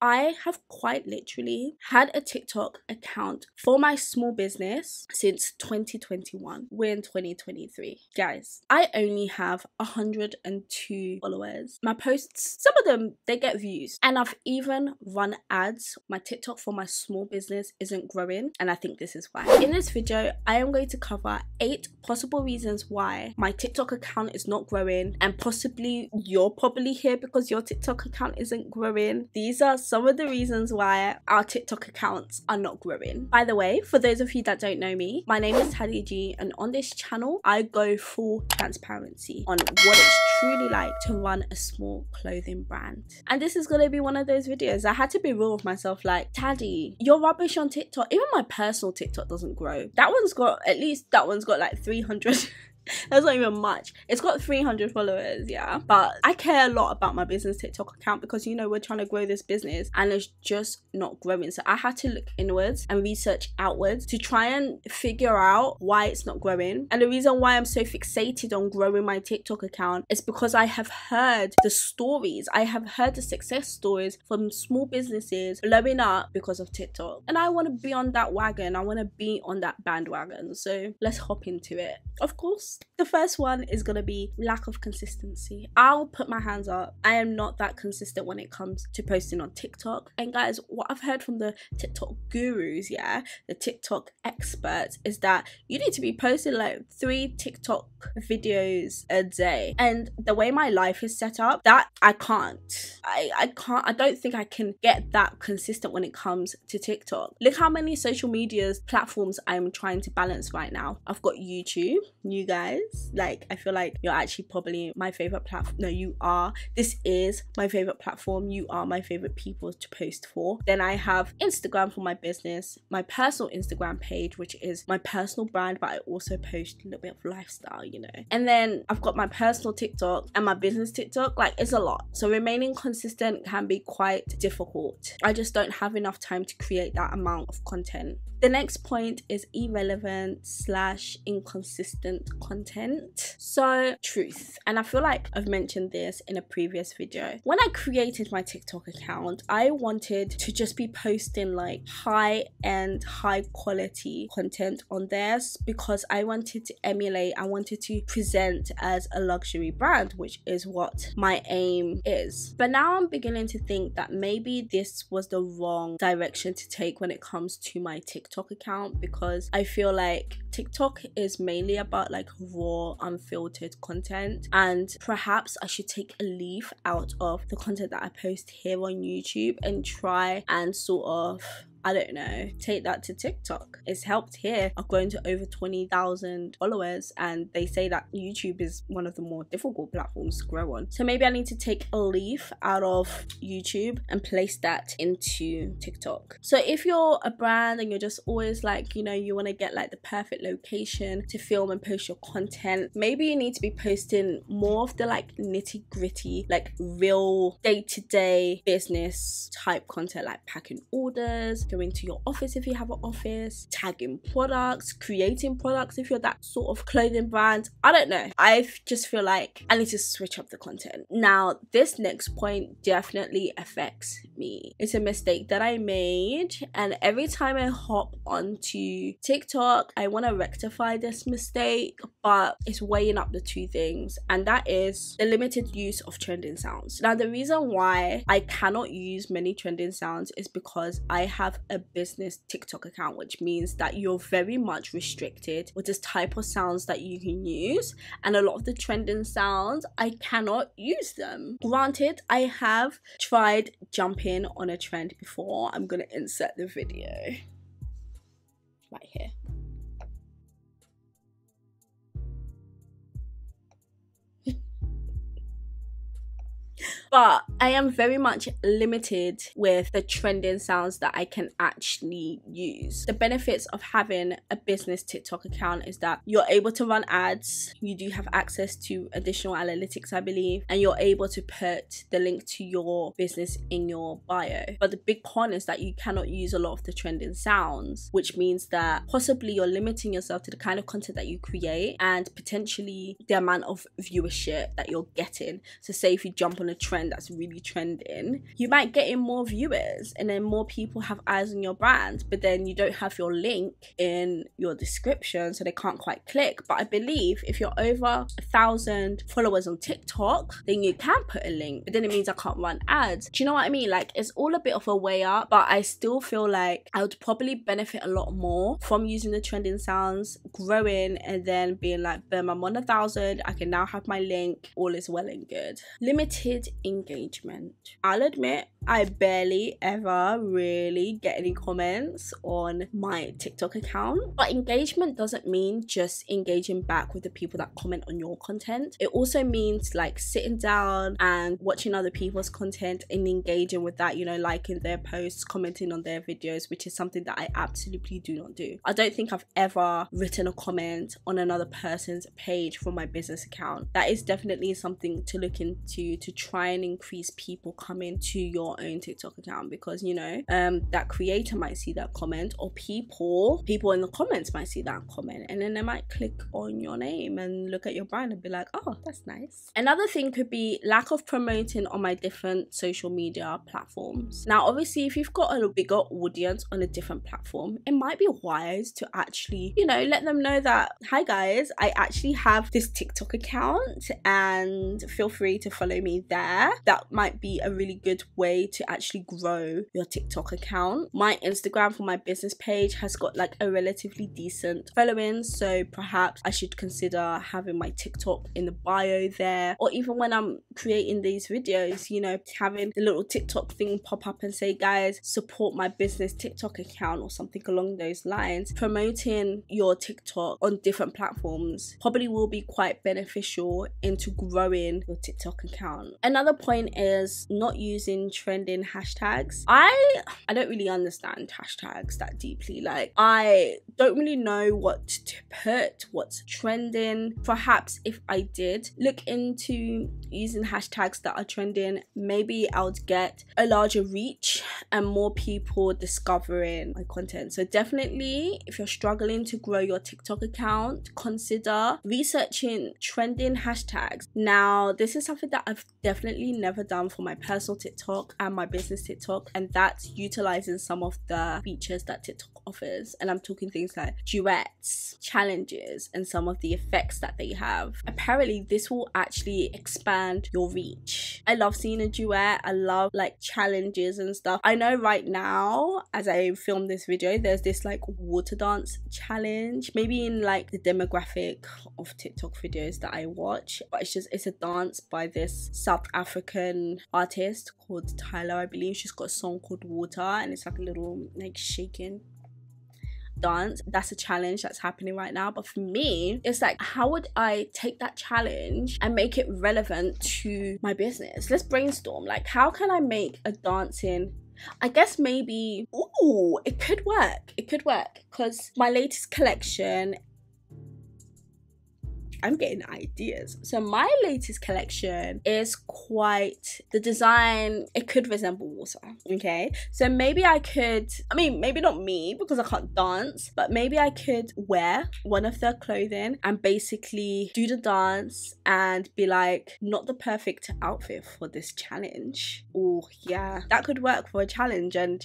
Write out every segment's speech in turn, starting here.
I have quite literally had a TikTok account for my small business since 2021. We're in 2023. Guys, I only have 102 followers. My posts, some of them, they get views. And I've even run ads. My TikTok for my small business isn't growing, and I think this is why. In this video, I am going to cover 8 possible reasons why my TikTok account is not growing, and possibly you're probably here because your TikTok account isn't growing. These are some of the reasons why our TikTok accounts are not growing. By the way, for those of you that don't know me, my name is Taddy G, and on this channel, I go full transparency on what it's truly like to run a small clothing brand. And this is gonna be one of those videos. I had to be real with myself, like, Taddy, you're rubbish on TikTok. Even my personal TikTok doesn't grow. That one's got, at least that one's got like 300. That's not even much. It's got 300 followers, yeah, but I care a lot about my business TikTok account because, you know, we're trying to grow this business and it's just not growing. So I had to look inwards and research outwards to try and figure out why it's not growing. And the reason why I'm so fixated on growing my TikTok account is because I have heard the stories, I have heard the success stories from small businesses blowing up because of TikTok, and I want to be on that wagon. I want to be on that bandwagon. So let's hop into it. Of course, the first one is gonna be lack of consistency. I'll put my hands up. I am not that consistent when it comes to posting on TikTok. And guys, what I've heard from the TikTok gurus, yeah, the TikTok experts, is that you need to be posting like 3 TikTok videos a day. And the way my life is set up, that I can't. I don't think I can get that consistent when it comes to TikTok. Look how many social media platforms I'm trying to balance right now. I've got YouTube, you guys. Like, I feel like you're actually probably my favorite platform. No, you are. This is my favorite platform. You are my favorite people to post for. Then I have Instagram for my business, my personal Instagram page, which is my personal brand, but I also post a little bit of lifestyle, you know. And then I've got my personal TikTok and my business TikTok. Like, it's a lot. So remaining consistent can be quite difficult. I just don't have enough time to create that amount of content. The next point is irrelevant / inconsistent content. So, truth. And I feel like I've mentioned this in a previous video. When I created my TikTok account, I wanted to just be posting like high-end, high-quality content on there because I wanted to emulate, I wanted to present as a luxury brand, which is what my aim is. But now I'm beginning to think that maybe this was the wrong direction to take when it comes to my TikTok account, because I feel like TikTok is mainly about like raw, unfiltered content, and perhaps I should take a leaf out of the content that I post here on YouTube and try and sort of, I don't know, take that to TikTok. It's helped here. I've grown to over 20,000 followers, and they say that YouTube is one of the more difficult platforms to grow on. So maybe I need to take a leaf out of YouTube and place that into TikTok. So if you're a brand and you're just always like, you know, you want to get like the perfect location to film and post your content, maybe you need to be posting more of the like nitty gritty, like real day-to-day business type content, like packing orders, going to your office if you have an office, tagging products, creating products if you're that sort of clothing brand. I don't know. I just feel like I need to switch up the content. Now, this next point definitely affects me. It's a mistake that I made, and every time I hop onto TikTok, I want to rectify this mistake, but it's weighing up the two things, and that is the limited use of trending sounds. Now, the reason why I cannot use many trending sounds is because I have a business TikTok account, which means that you're very much restricted with this type of sounds that you can use, and a lot of the trending sounds, I cannot use them. Granted, I have tried jumping on a trend before. I'm gonna insert the video right here. But I am very much limited with the trending sounds that I can actually use. The benefits of having a business TikTok account is that you're able to run ads, you do have access to additional analytics, I believe, and you're able to put the link to your business in your bio. But the big con is that you cannot use a lot of the trending sounds, which means that possibly you're limiting yourself to the kind of content that you create and potentially the amount of viewership that you're getting. So say if you jump on a a trend that's really trending, you might get in more viewers and then more people have eyes on your brand, but then you don't have your link in your description, so they can't quite click. But I believe if you're over 1,000 followers on TikTok, then you can put a link, but then it means I can't run ads. Do you know what I mean? Like, it's all a bit of a way up, but I still feel like I would probably benefit a lot more from using the trending sounds, growing, and then being like, boom, I'm on 1,000, I can now have my link, all is well and good. Limited engagement. I'll admit, I barely ever really get any comments on my TikTok account, but engagement doesn't mean just engaging back with the people that comment on your content. It also means like sitting down and watching other people's content and engaging with that, you know, liking their posts, commenting on their videos, which is something that I absolutely do not do. I don't think I've ever written a comment on another person's page from my business account. That is definitely something to look into, to try and increase people coming to your own TikTok account, because you know that creator might see that comment, or people in the comments might see that comment, and then they might click on your name and look at your brand and be like, oh, that's nice. Another thing could be lack of promoting on my different social media platforms. Now obviously, if you've got a bigger audience on a different platform, it might be wise to actually, you know, let them know that, hi guys, I actually have this TikTok account and feel free to follow me there. That might be a really good way to actually grow your TikTok account. My Instagram for my business page has got like a relatively decent following, so perhaps I should consider having my TikTok in the bio there, or even when I'm creating these videos, you know, having the little TikTok thing pop up and say, guys, support my business TikTok account, or something along those lines. Promoting your TikTok on different platforms probably will be quite beneficial into growing your TikTok account. Another point is not using trending hashtags. I don't really understand hashtags that deeply. Like, I don't really know what to put, what's trending. Perhaps if I did look into using hashtags that are trending, maybe I would get a larger reach and more people discovering my content. So definitely, if you're struggling to grow your TikTok account, consider researching trending hashtags. Now, this is something that I've definitely never done for my personal TikTok and my business TikTok, and that's utilizing some of the features that TikTok offers. And I'm talking things like duets, challenges, and some of the effects that they have. Apparently, this will actually expand your reach. I love seeing a duet. I love like challenges and stuff. I know right now, as I film this video, there's this like water dance challenge, maybe in like the demographic of TikTok videos that I watch, but it's a dance by this South African artist called Tyler, I believe. She's got a song called Water, and it's like a little like shaking dance. That's a challenge that's happening right now. But for me, it's like, how would I take that challenge and make it relevant to my business? Let's brainstorm. Like, how can I make a dancing, I guess maybe, ooh, it could work. It could work, because my latest collection, I'm getting ideas. So my latest collection is quite, the design, it could resemble water, okay? So maybe I could, I mean, maybe not me because I can't dance, but maybe I could wear one of their clothing and basically do the dance and be like, not the perfect outfit for this challenge. Oh yeah, that could work for a challenge. And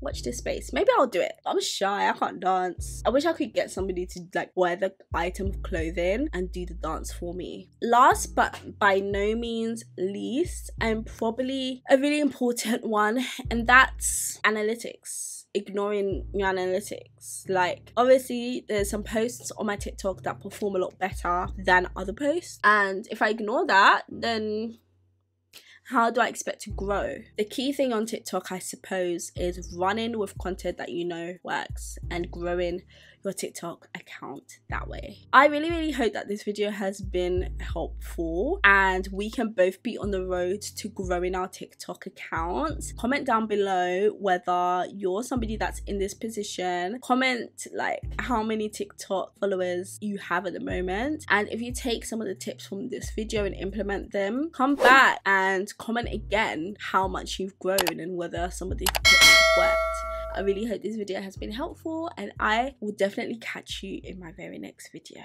watch this space. Maybe I'll do it. I'm shy, I can't dance. I wish I could get somebody to like wear the item of clothing and do the dance for me. Last but by no means least, and probably a really important one, and that's analytics. Ignoring your analytics. Like, obviously there's some posts on my TikTok that perform a lot better than other posts, and if I ignore that, then how do I expect to grow? The key thing on TikTok, I suppose, is running with content that you know works and growing your TikTok account that way. I really hope that this video has been helpful and we can both be on the road to growing our TikTok accounts. Comment down below whether you're somebody that's in this position. Comment like how many TikTok followers you have at the moment, and if you take some of the tips from this video and implement them, come back and comment again how much you've grown and whether some of these tips have worked. I really hope this video has been helpful, and I will definitely catch you in my very next video.